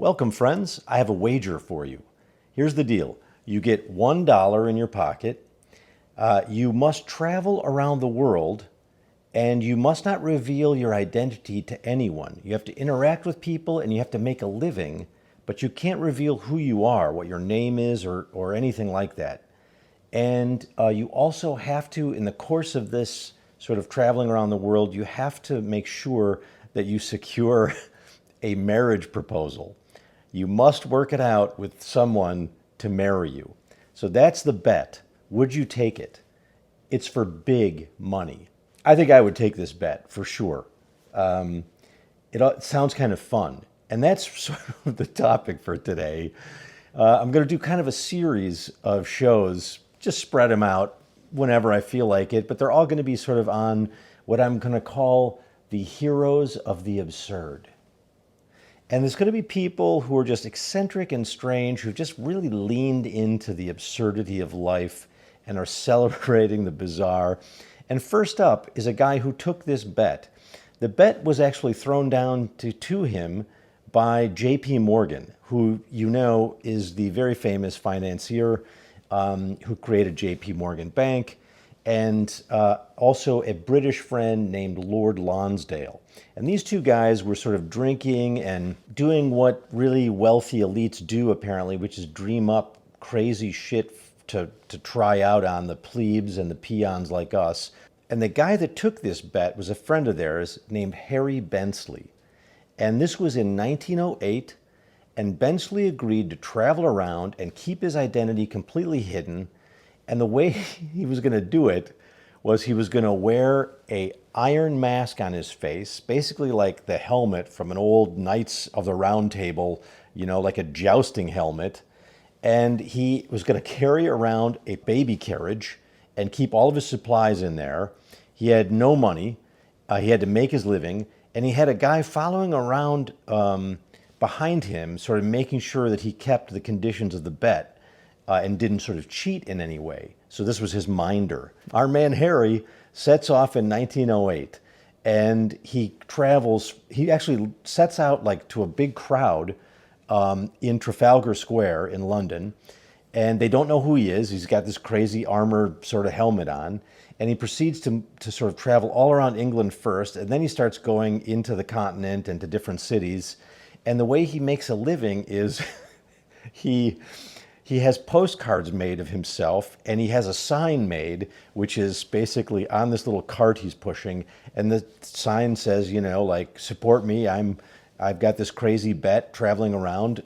Welcome, friends. I have a wager for you. Here's the deal. You get $1 in your pocket. You must travel around the world, and you must not reveal your identity to anyone. You have to interact with people, and you have to make a living, but you can't reveal who you are, what your name is, or anything like that. And you also have to, in the course of this sort of traveling around the world, you have to make sure that you secure a marriage proposal. You must work it out with someone to marry you. So that's the bet. Would you take it? It's for big money. I think I would take this bet for sure. It sounds kind of fun. And that's sort of the topic for today. I'm going to do kind of a series of shows, just spread them out whenever I feel like it, but they're all going to be sort of on what I'm going to call the heroes of the absurd. And there's going to be people who are just eccentric and strange, who've just really leaned into the absurdity of life and are celebrating the bizarre. And first up is a guy who took this bet. The bet was actually thrown down to him by J.P. Morgan, who you know is the very famous financier who created J.P. Morgan Bank, and also a British friend named Lord Lonsdale. And these two guys were sort of drinking and doing what really wealthy elites do, apparently, which is dream up crazy shit to try out on the plebes and the peons like us. And the guy that took this bet was a friend of theirs named Harry Bensley. And this was in 1908, and Bensley agreed to travel around and keep his identity completely hidden. And the way he was going to do it was he was going to wear a iron mask on his face, basically like the helmet from an old Knights of the Round Table, you know, like a jousting helmet. And he was going to carry around a baby carriage and keep all of his supplies in there. He had no money. He had to make his living. And he had a guy following around behind him, sort of making sure that he kept the conditions of the bet and didn't sort of cheat in any way. So this was his minder. Our man Harry sets off in 1908, and he travels. He actually sets out like to a big crowd in Trafalgar Square in London, and they don't know who he is. He's got this crazy armor sort of helmet on, and he proceeds to sort of travel all around England first, and then he starts going into the continent and to different cities. And the way he makes a living is he has postcards made of himself, and he has a sign made, which is basically on this little cart he's pushing. And the sign says, you know, like, support me. I've got this crazy bet traveling around.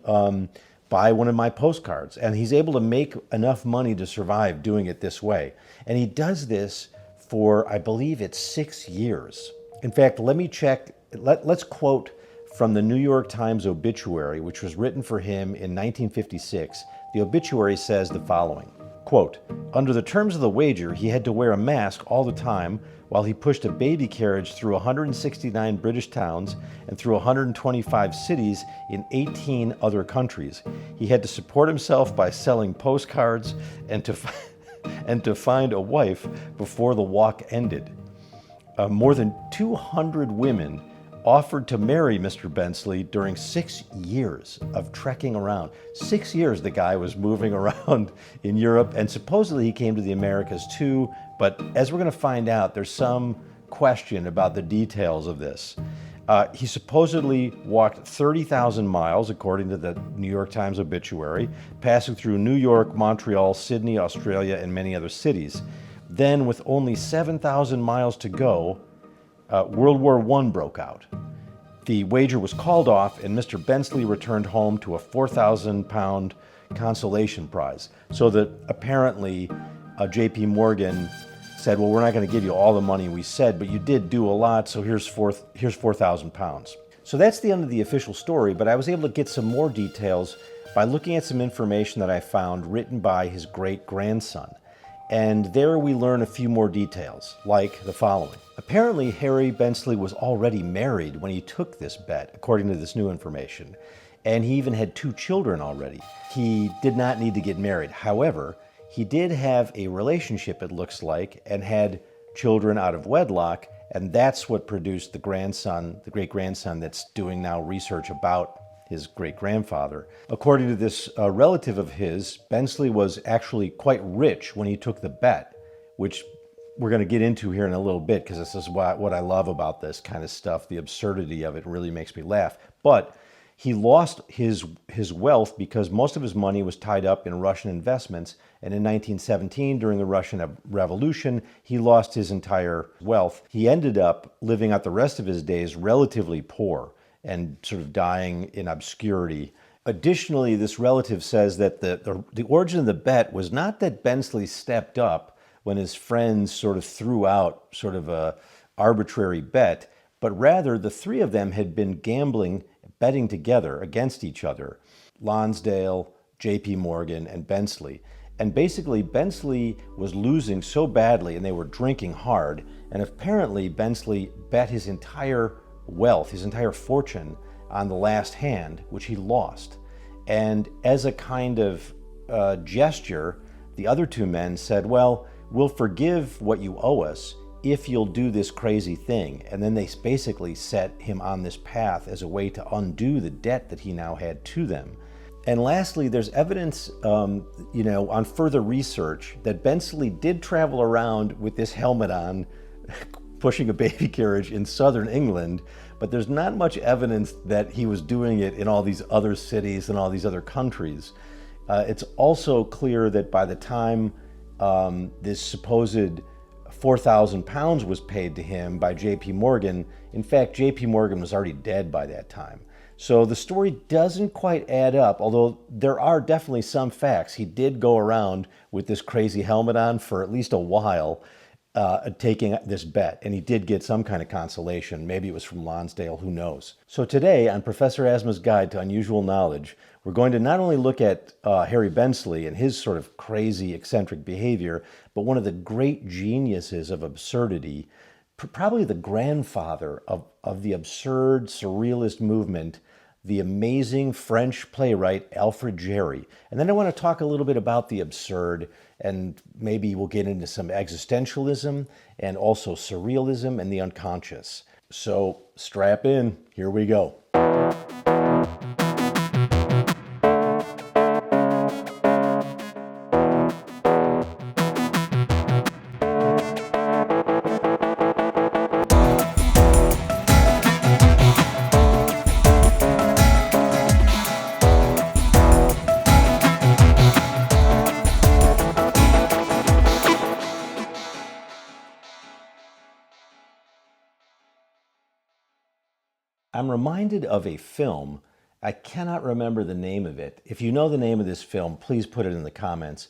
Buy one of my postcards. And he's able to make enough money to survive doing it this way. And he does this for, I believe it's 6 years. In fact, let me check. Let's quote from the New York Times obituary, which was written for him in 1956. The obituary says the following, quote, "Under the terms of the wager, he had to wear a mask all the time while he pushed a baby carriage through 169 British towns and through 125 cities in 18 other countries. He had to support himself by selling postcards and to find a wife before the walk ended. More than 200 women offered to marry Mr. Bensley during 6 years of trekking around. 6 years the guy was moving around in Europe, and supposedly he came to the Americas too, but as we're going to find out, there's some question about the details of this. He supposedly walked 30,000 miles, according to the New York Times obituary, passing through New York, Montreal, Sydney, Australia, and many other cities. Then, with only 7,000 miles to go, World War I broke out. The wager was called off, and Mr. Bensley returned home to a 4,000 pound consolation prize. So that apparently J.P. Morgan said, well, we're not going to give you all the money we said, but you did do a lot, so here's 4,000 pounds. So that's the end of the official story, but I was able to get some more details by looking at some information that I found written by his great-grandson. And there we learn a few more details, like the following. Apparently, Harry Bensley was already married when he took this bet, according to this new information. And he even had 2 children already. He did not need to get married. However, he did have a relationship, it looks like, and had children out of wedlock. And that's what produced the grandson, the great-grandson that's doing now research about his great-grandfather. According to this relative of his, Bensley was actually quite rich when he took the bet, which we're going to get into here in a little bit, because this is what I love about this kind of stuff. The absurdity of it really makes me laugh. But he lost his wealth because most of his money was tied up in Russian investments. And in 1917, during the Russian Revolution, he lost his entire wealth. He ended up living out the rest of his days relatively poor and sort of dying in obscurity. Additionally, this relative says that the origin of the bet was not that Bensley stepped up when his friends sort of threw out sort of a arbitrary bet, but rather the three of them had been betting together against each other: Lonsdale, J.P. Morgan, and Bensley. And basically, Bensley was losing so badly and they were drinking hard. And apparently, Bensley bet his entire wealth, his entire fortune, on the last hand, which he lost. And as a kind of gesture, the other two men said, well, we'll forgive what you owe us if you'll do this crazy thing. And then they basically set him on this path as a way to undo the debt that he now had to them. And lastly, there's evidence, on further research that Bensley did travel around with this helmet on, pushing a baby carriage in southern England, but there's not much evidence that he was doing it in all these other cities and all these other countries. It's also clear that by the time this supposed £4,000 was paid to him by J.P. Morgan, in fact, J.P. Morgan was already dead by that time. So the story doesn't quite add up, although there are definitely some facts. He did go around with this crazy helmet on for at least a while, taking this bet, and he did get some kind of consolation. Maybe it was from Lonsdale, who knows. So today on Professor Asma's Guide to Unusual Knowledge, we're going to not only look at Harry Bensley and his sort of crazy, eccentric behavior, but one of the great geniuses of absurdity, probably the grandfather of the absurd surrealist movement, the amazing French playwright Alfred Jarry. And then I want to talk a little bit about the absurd, and maybe we'll get into some existentialism and also surrealism and the unconscious. So strap in, here we go. I'm reminded of a film. I cannot remember the name of it. If you know the name of this film, please put it in the comments.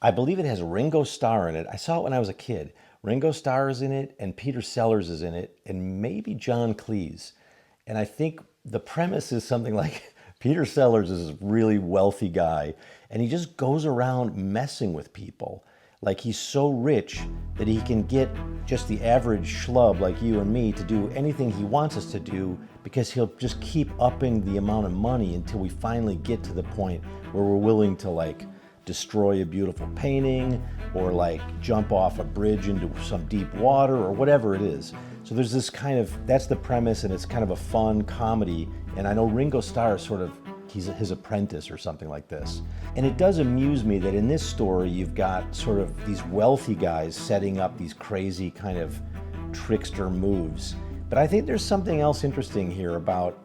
I believe it has Ringo Starr in it. I saw it when I was a kid. Ringo Starr is in it, and Peter Sellers is in it, and maybe John Cleese. And I think the premise is something like Peter Sellers is a really wealthy guy, and he just goes around messing with people. Like, he's so rich that he can get just the average schlub like you and me to do anything he wants us to do, because he'll just keep upping the amount of money until we finally get to the point where we're willing to destroy a beautiful painting or jump off a bridge into some deep water or whatever it is. So there's this that's the premise, and it's kind of a fun comedy. And I know Ringo Starr is he's his apprentice or something like this. And it does amuse me that in this story, you've got sort of these wealthy guys setting up these crazy kind of trickster moves. But I think there's something else interesting here about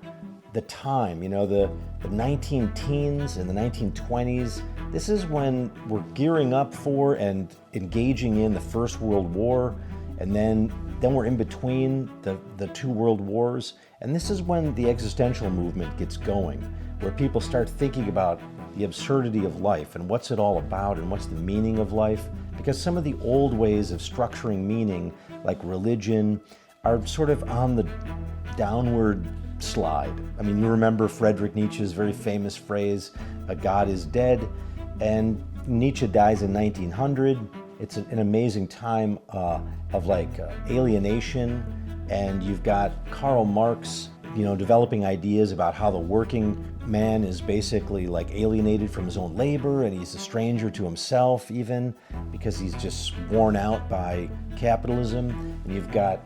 the time, the 19-teens and the 1920s. This is when we're gearing up for and engaging in the First World War, and then we're in between the two world wars. And this is when the existential movement gets going, where people start thinking about the absurdity of life and what's it all about and what's the meaning of life. Because some of the old ways of structuring meaning, like religion, are sort of on the downward slide. I mean, you remember Friedrich Nietzsche's very famous phrase, "A God is dead," and Nietzsche dies in 1900. It's an amazing time of alienation, and you've got Karl Marx, developing ideas about how the working man is basically alienated from his own labor, and he's a stranger to himself even because he's just worn out by capitalism. And you've got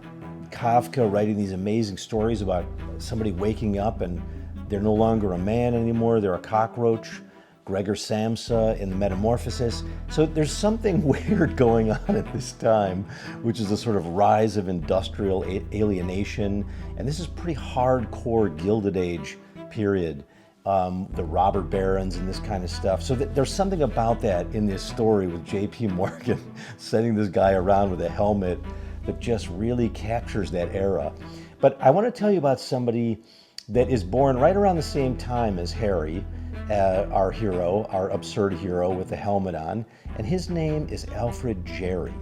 Kafka writing these amazing stories about somebody waking up and They're no longer a man anymore, they're a cockroach. Gregor Samsa in the Metamorphosis. So there's something weird going on at this time, which is a sort of rise of industrial alienation. And this is pretty hardcore Gilded Age period. The robber barons and this kind of stuff. So there's something about that in this story with J.P. Morgan sending this guy around with a helmet that just really captures that era. But I want to tell you about somebody that is born right around the same time as Harry, our hero, our absurd hero with the helmet on, and his name is Alfred Jarry,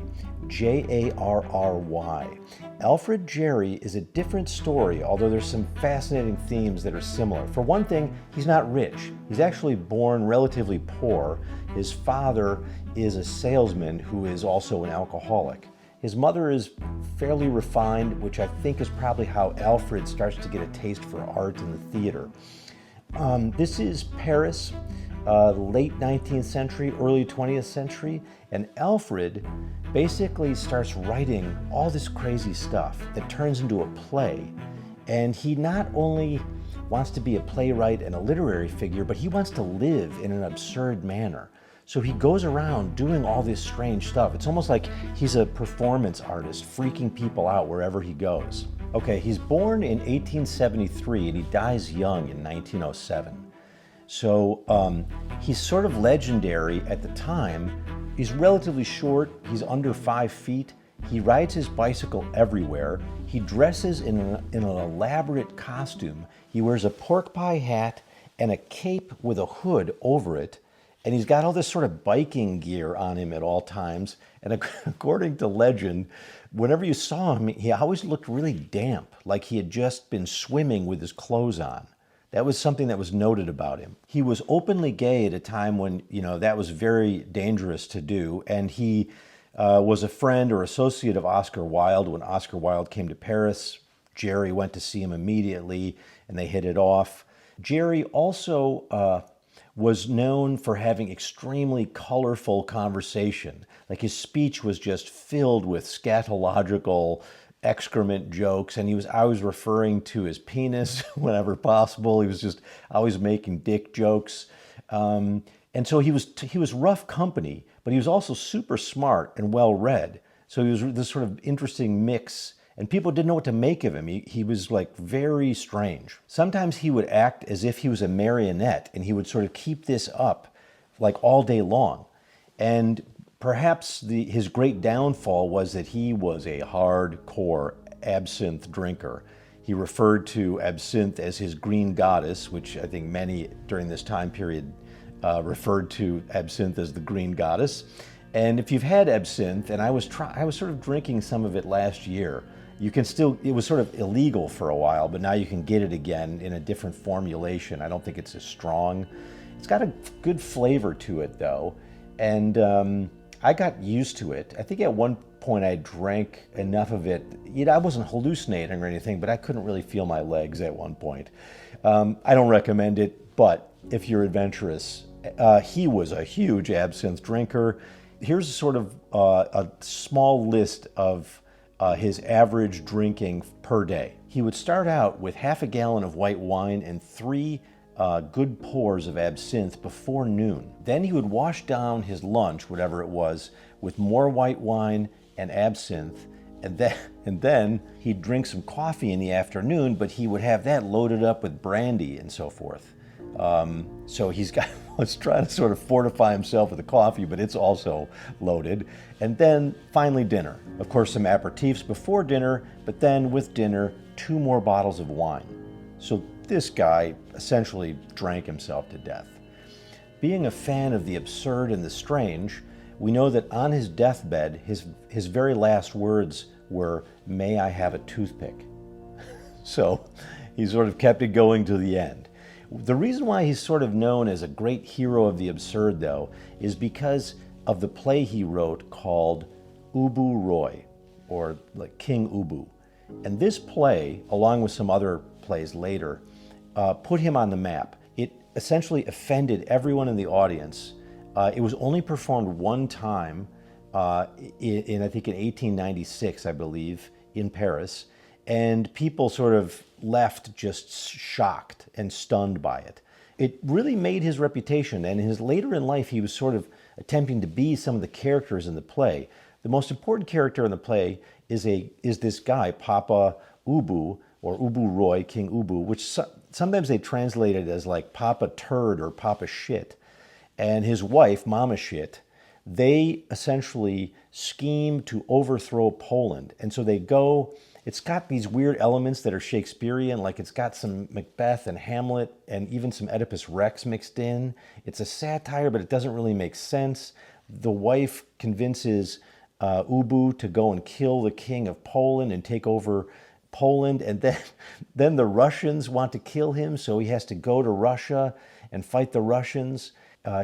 Jarry. Alfred Jarry is a different story, although there's some fascinating themes that are similar. For one thing, he's not rich. He's actually born relatively poor. His father is a salesman who is also an alcoholic. His mother is fairly refined, which I think is probably how Alfred starts to get a taste for art in the theater. This is Paris, late 19th century, early 20th century, and Alfred basically starts writing all this crazy stuff that turns into a play. And he not only wants to be a playwright and a literary figure, but he wants to live in an absurd manner. So he goes around doing all this strange stuff. It's almost like he's a performance artist, freaking people out wherever he goes. Okay, he's born in 1873 and he dies young in 1907. So he's sort of legendary at the time. He's relatively short, he's under 5 feet. He rides his bicycle everywhere. He dresses in an elaborate costume. He wears a pork pie hat and a cape with a hood over it. And he's got all this sort of biking gear on him at all times. And according to legend, whenever you saw him, he always looked really damp, like he had just been swimming with his clothes on. That was something that was noted about him. He was openly gay at a time when, that was very dangerous to do. And he was a friend or associate of Oscar Wilde. When Oscar Wilde came to Paris, Jarry went to see him immediately, and they hit it off. Jarry also was known for having extremely colorful conversation. Like his speech was just filled with scatological excrement jokes, and he was always referring to his penis whenever possible. He was just always making dick jokes. And so he was rough company, but he was also super smart and well-read. So he was this sort of interesting mix, and people didn't know what to make of him. He was like very strange. Sometimes he would act as if he was a marionette, and he would sort of keep this up like all day long. And perhaps his great downfall was that he was a hardcore absinthe drinker. He referred to absinthe as his green goddess, which I think many during this time period referred to absinthe as the green goddess. And if you've had absinthe, and I was sort of drinking some of it last year, you can still, it was sort of illegal for a while, but now you can get it again in a different formulation. I don't think it's as strong. It's got a good flavor to it though. And I got used to it. I think at one point I drank enough of it. I wasn't hallucinating or anything, but I couldn't really feel my legs at one point. I don't recommend it, but if you're adventurous, he was a huge absinthe drinker. Here's sort of a small list of his average drinking per day. He would start out with half a gallon of white wine and 3 good pours of absinthe before noon. Then he would wash down his lunch, whatever it was, with more white wine and absinthe, and then he'd drink some coffee in the afternoon, but he would have that loaded up with brandy and so forth. So was trying to sort of fortify himself with the coffee, but it's also loaded. And then finally dinner. Of course, some aperitifs before dinner, but then with dinner, 2 more bottles of wine. So this guy essentially drank himself to death. Being a fan of the absurd and the strange, we know that on his deathbed, his very last words were, "May I have a toothpick?" So he sort of kept it going to the end. The reason why he's sort of known as a great hero of the absurd, though, is because of the play he wrote called Ubu Roi, or like King Ubu. And this play, along with some other plays later, put him on the map. It essentially offended everyone in the audience. It was only performed one time I think in 1896, I believe, in Paris. And people sort of left just shocked and stunned by it. It really made his reputation, and his later in life, he was sort of attempting to be some of the characters in the play. The most important character in the play is this guy, Papa Ubu, or Ubu Roi, King Ubu, which sometimes they translate it as like Papa Turd or Papa Shit. And his wife, Mama Shit, they essentially scheme to overthrow Poland. And so they go, it's got these weird elements that are Shakespearean, like it's got some Macbeth and Hamlet and even some Oedipus Rex mixed in. It's a satire, but it doesn't really make sense. The wife convinces Ubu to go and kill the king of Poland and take over Poland, and then the Russians want to kill him, so he has to go to Russia and fight the Russians.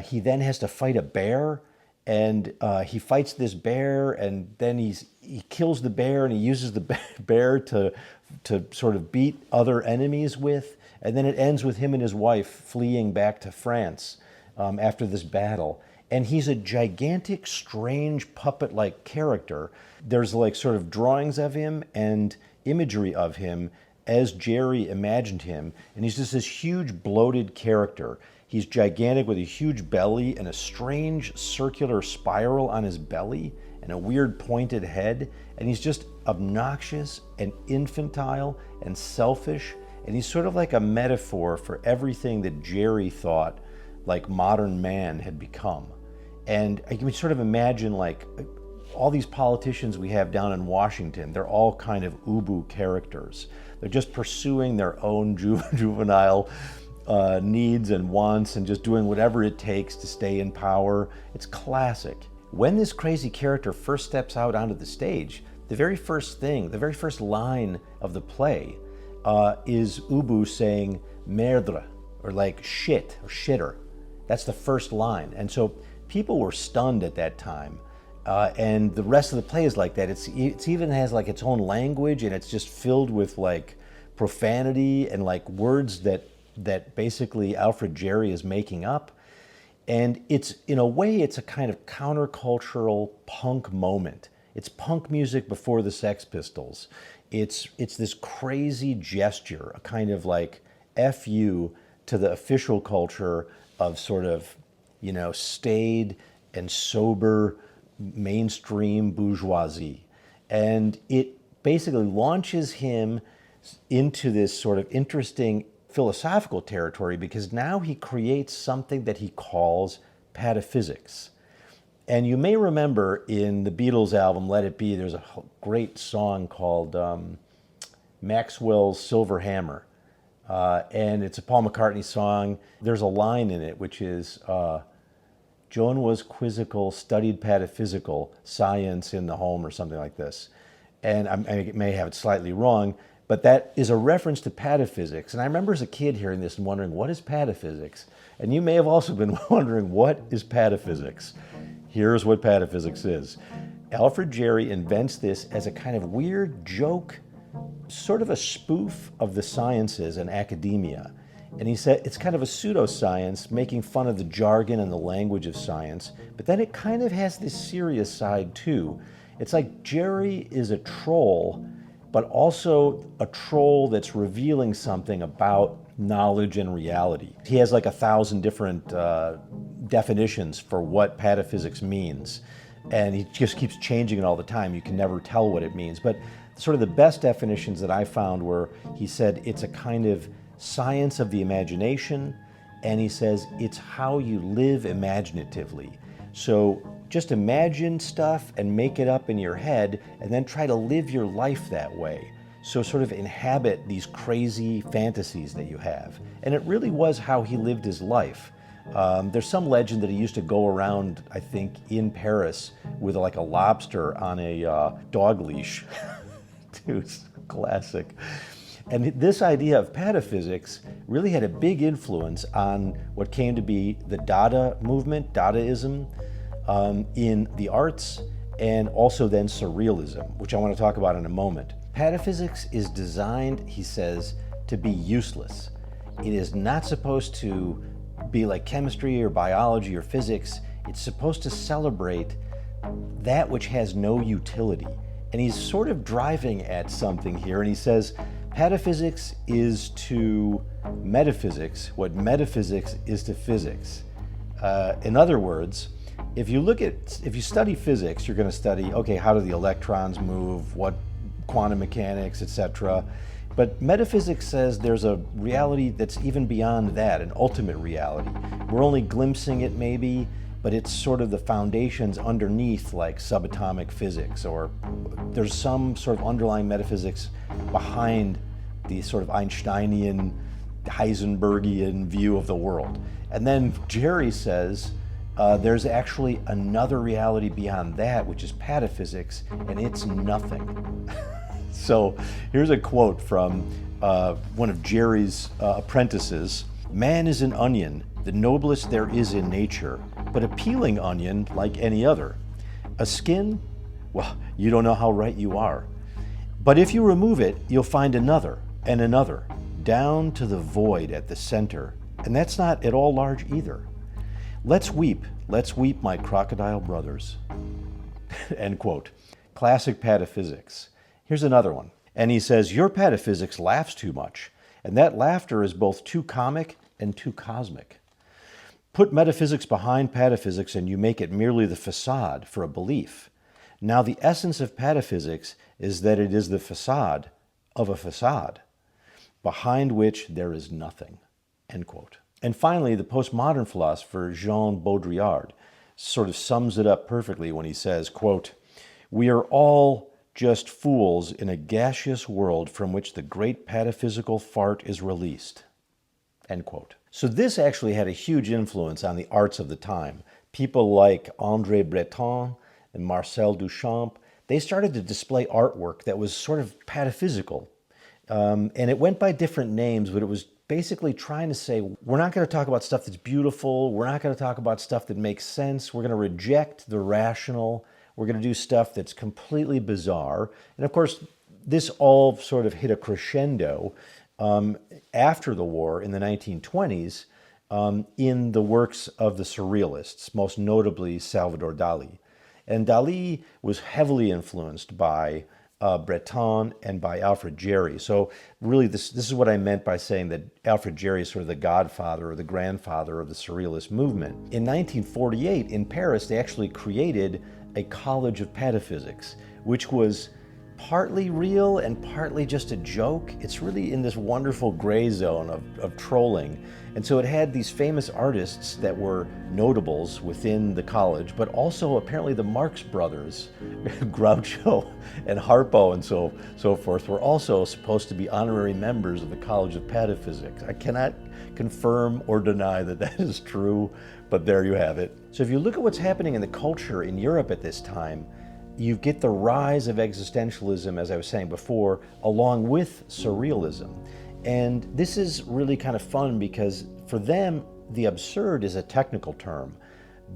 He then has to fight a bear, and he fights this bear, and then he kills the bear, and he uses the bear to sort of beat other enemies with, and then it ends with him and his wife fleeing back to France after this battle. And he's a gigantic, strange, puppet-like character. There's like sort of drawings of him and imagery of him as Jarry imagined him, and he's just this huge, bloated character. He's gigantic with a huge belly and a strange circular spiral on his belly and a weird pointed head, and he's just obnoxious and infantile and selfish, and he's sort of like a metaphor for everything that Jarry thought like modern man had become. And I can sort of imagine like all these politicians we have down in Washington, they're all kind of Ubu characters. They're just pursuing their own juvenile needs and wants and just doing whatever it takes to stay in power. It's classic. When this crazy character first steps out onto the stage, the very first line of the play is Ubu saying merdre, or like shit, or shitter. That's the first line. And so people were stunned at that time. And the rest of the play is like that. It's even has like its own language, and it's just filled with like profanity and like words that basically Alfred Jarry is making up. And it's, in a way, it's a kind of countercultural punk moment. It's punk music before the Sex Pistols. It's this crazy gesture, a kind of like F you to the official culture of sort of, you know, staid and sober mainstream bourgeoisie. And it basically launches him into this sort of interesting philosophical territory, because now he creates something that he calls pataphysics. And you may remember in the Beatles album Let It Be, there's a great song called Maxwell's Silver Hammer. And it's a Paul McCartney song. There's a line in it which is, Joan was quizzical, studied pataphysical, science in the home, or something like this. And I may have it slightly wrong, but that is a reference to pataphysics. And I remember as a kid hearing this and wondering, what is pataphysics? And you may have also been wondering, what is pataphysics? Here's what pataphysics is. Alfred Jarry invents this as a kind of weird joke, sort of a spoof of the sciences and academia. And he said it's kind of a pseudoscience, making fun of the jargon and the language of science, but then it kind of has this serious side too. It's like Jarry is a troll, but also a troll that's revealing something about knowledge and reality. He has like 1,000 different definitions for what pataphysics means, and he just keeps changing it all the time. You can never tell what it means. But sort of the best definitions that I found were, he said it's a kind of science of the imagination, and he says it's how you live imaginatively. So just imagine stuff and make it up in your head, and then try to live your life that way. So sort of inhabit these crazy fantasies that you have. And it really was how he lived his life. There's some legend that he used to go around, I think, in Paris with like a lobster on a dog leash. Dude, it's classic. And this idea of pataphysics really had a big influence on what came to be the Dada movement, Dadaism, in the arts, and also then surrealism, which I want to talk about in a moment. Pataphysics is designed, he says, to be useless. It is not supposed to be like chemistry or biology or physics. It's supposed to celebrate that which has no utility. And he's sort of driving at something here, and he says, pataphysics is to metaphysics what metaphysics is to physics. In other words, if you study physics, you're going to study, okay, how do the electrons move, what quantum mechanics, etc. But metaphysics says there's a reality that's even beyond that, an ultimate reality. We're only glimpsing it maybe, but it's sort of the foundations underneath, like subatomic physics, or there's some sort of underlying metaphysics behind the sort of Einsteinian, Heisenbergian view of the world. And then Jarry says there's actually another reality beyond that, which is pataphysics, and it's nothing. So here's a quote from one of Jarry's apprentices. Man is an onion, the noblest there is in nature, but a peeling onion like any other. A skin? Well, you don't know how right you are. But if you remove it, you'll find another and another, down to the void at the center. And that's not at all large either. Let's weep, my crocodile brothers. End quote. Classic pataphysics. Here's another one. And he says, your pataphysics laughs too much, and that laughter is both too comic and too cosmic. Put metaphysics behind pataphysics and you make it merely the facade for a belief. Now the essence of pataphysics is that it is the facade of a facade, behind which there is nothing. End quote. And finally, the postmodern philosopher Jean Baudrillard sort of sums it up perfectly when he says, quote, we are all just fools in a gaseous world from which the great pataphysical fart is released. End quote. So this actually had a huge influence on the arts of the time. People like André Breton and Marcel Duchamp, they started to display artwork that was sort of pataphysical. And it went by different names, but it was basically trying to say, we're not going to talk about stuff that's beautiful. We're not going to talk about stuff that makes sense. We're going to reject the rational. We're going to do stuff that's completely bizarre. And of course, this all sort of hit a crescendo after the war in the 1920s in the works of the surrealists, most notably Salvador Dali. And Dali was heavily influenced by Breton and by Alfred Jarry. So really this is what I meant by saying that Alfred Jarry is sort of the godfather or the grandfather of the surrealist movement. In 1948 in Paris, they actually created a college of pataphysics, which was partly real and partly just a joke. It's really in this wonderful gray zone of trolling. And so it had these famous artists that were notables within the college, but also apparently the Marx brothers, Groucho and Harpo and so forth, were also supposed to be honorary members of the College of Pataphysics. I cannot confirm or deny that that is true, but there you have it. So if you look at what's happening in the culture in Europe at this time, you get the rise of existentialism, as I was saying before, along with surrealism. And this is really kind of fun because for them, the absurd is a technical term.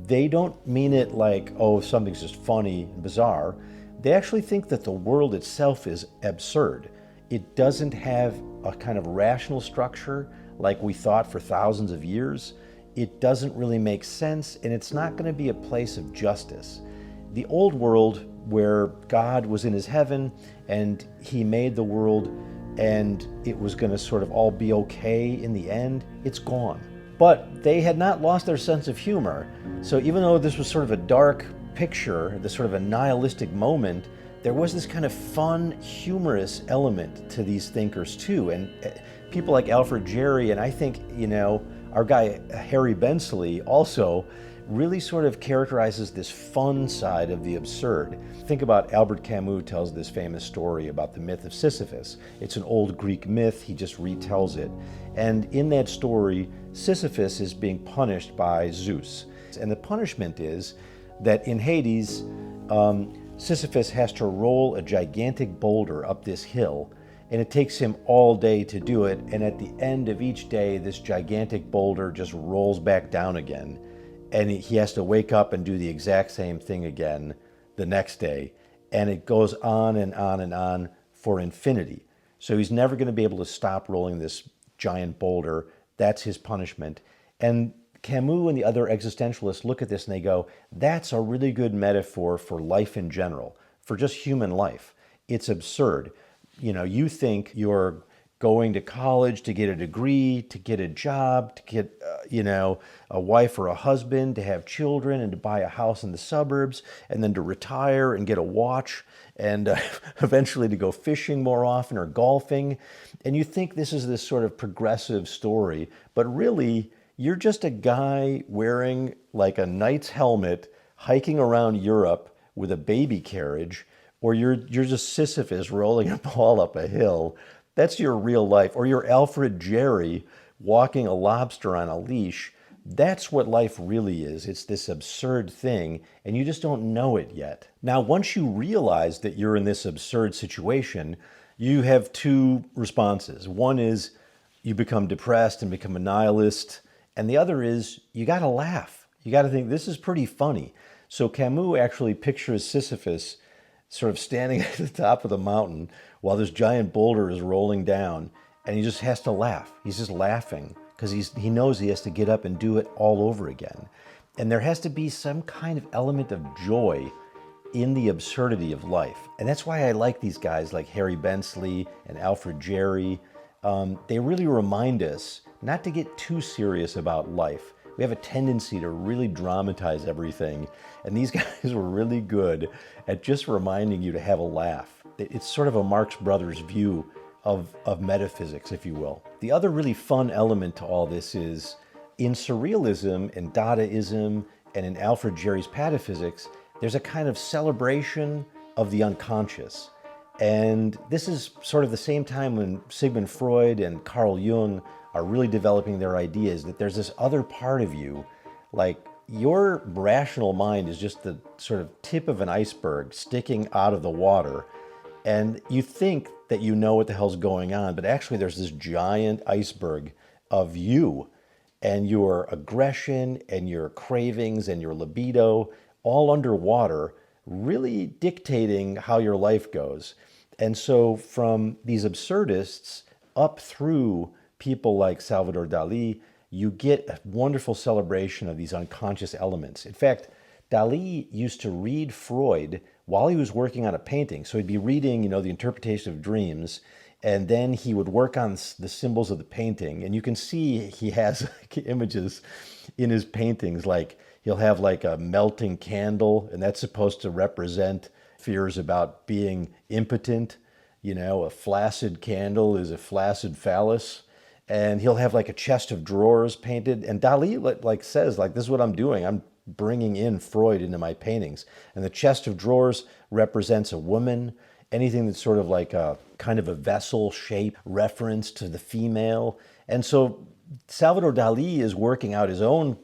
They don't mean it like, oh, something's just funny and bizarre. They actually think that the world itself is absurd. It doesn't have a kind of rational structure like we thought for thousands of years. It doesn't really make sense, and it's not going to be a place of justice. The old world, where God was in his heaven and he made the world and it was going to sort of all be okay in the end, it's gone. But they had not lost their sense of humor. So even though this was sort of a dark picture, this sort of a nihilistic moment, there was this kind of fun, humorous element to these thinkers too. And people like Alfred Jarry, and I think, our guy Harry Bensley also really sort of characterizes this fun side of the absurd. Think about Albert Camus tells this famous story about the myth of Sisyphus. It's an old Greek myth, he just retells it. And in that story, Sisyphus is being punished by Zeus. And the punishment is that in Hades, Sisyphus has to roll a gigantic boulder up this hill, and it takes him all day to do it. And at the end of each day, this gigantic boulder just rolls back down again. And he has to wake up and do the exact same thing again the next day. And it goes on and on and on for infinity. So he's never going to be able to stop rolling this giant boulder. That's his punishment. And Camus and the other existentialists look at this and they go, that's a really good metaphor for life in general, for just human life. It's absurd. You think you're going to college to get a degree, to get a job, to get, a wife or a husband, to have children and to buy a house in the suburbs, and then to retire and get a watch, and eventually to go fishing more often or golfing. And you think this is this sort of progressive story, but really you're just a guy wearing like a knight's helmet, hiking around Europe with a baby carriage, or you're just Sisyphus rolling a ball up a hill. That's your real life. Or you're Alfred Jarry walking a lobster on a leash. That's what life really is. It's this absurd thing, and you just don't know it yet. Now, once you realize that you're in this absurd situation, you have two responses. One is you become depressed and become a nihilist, and the other is you got to laugh. You got to think, this is pretty funny. So Camus actually pictures Sisyphus sort of standing at the top of the mountain while this giant boulder is rolling down, and he just has to laugh. He's just laughing because he knows he has to get up and do it all over again. And there has to be some kind of element of joy in the absurdity of life. And that's why I like these guys like Harry Bensley and Alfred Jarry. They really remind us not to get too serious about life. We have a tendency to really dramatize everything. And these guys were really good at just reminding you to have a laugh. It's sort of a Marx Brothers view of metaphysics, if you will. The other really fun element to all this is in surrealism and Dadaism and in Alfred Jarry's pataphysics, there's a kind of celebration of the unconscious. And this is sort of the same time when Sigmund Freud and Carl Jung are really developing their ideas, that there's this other part of you, like your rational mind is just the sort of tip of an iceberg sticking out of the water. And you think that you know what the hell's going on, but actually there's this giant iceberg of you and your aggression and your cravings and your libido all underwater, really dictating how your life goes. And so from these absurdists up through people like Salvador Dali, you get a wonderful celebration of these unconscious elements. In fact, Dali used to read Freud while he was working on a painting. So he'd be reading, the interpretation of dreams, and then he would work on the symbols of the painting. And you can see he has images in his paintings, like he'll have like a melting candle, and that's supposed to represent fears about being impotent. A flaccid candle is a flaccid phallus. And he'll have like a chest of drawers painted. And Dali says, this is what I'm doing. I'm bringing in Freud into my paintings. And the chest of drawers represents a woman. Anything that's sort of like a kind of a vessel shape reference to the female. And so Salvador Dali is working out his own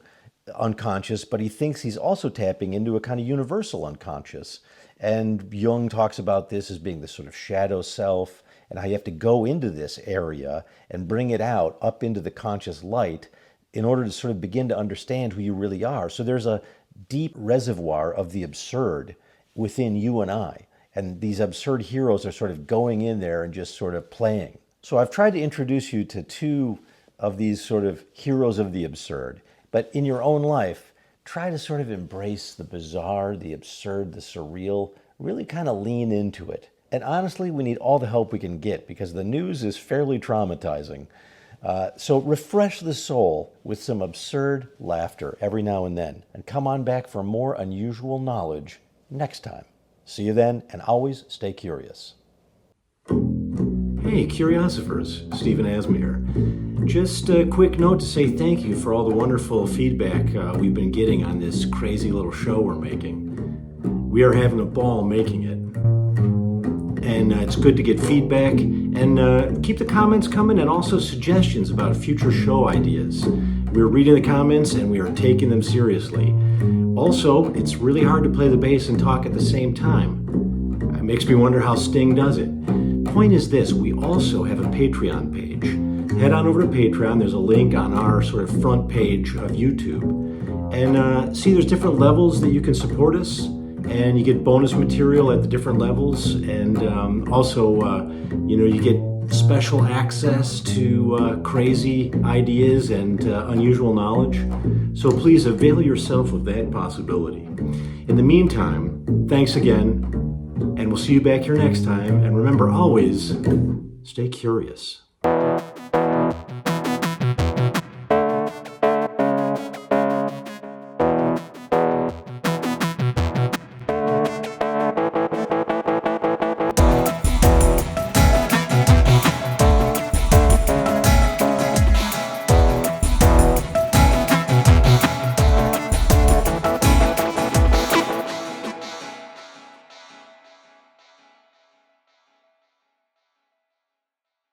unconscious, but he thinks he's also tapping into a kind of universal unconscious. And Jung talks about this as being this sort of shadow self, and how you have to go into this area and bring it out up into the conscious light in order to sort of begin to understand who you really are. So there's a deep reservoir of the absurd within you and I. And these absurd heroes are sort of going in there and just sort of playing. So I've tried to introduce you to two of these sort of heroes of the absurd. But in your own life, try to sort of embrace the bizarre, the absurd, the surreal, really kind of lean into it. And honestly, we need all the help we can get because the news is fairly traumatizing. So refresh the soul with some absurd laughter every now and then. And come on back for more unusual knowledge next time. See you then, and always stay curious. Hey, Curiosifers, Stephen Asma here. Just a quick note to say thank you for all the wonderful feedback we've been getting on this crazy little show we're making. We are having a ball making it. And it's good to get feedback, and keep the comments coming, and also suggestions about future show ideas. We're reading the comments and we are taking them seriously. Also, it's really hard to play the bass and talk at the same time. It makes me wonder how Sting does it. Point is this, we also have a Patreon page. Head on over to Patreon, there's a link on our sort of front page of YouTube. And see, there's different levels that you can support us. And you get bonus material at the different levels, and also, you get special access to crazy ideas and unusual knowledge. So please avail yourself of that possibility. In the meantime, thanks again, we'll see you back here next time. And remember, always stay curious.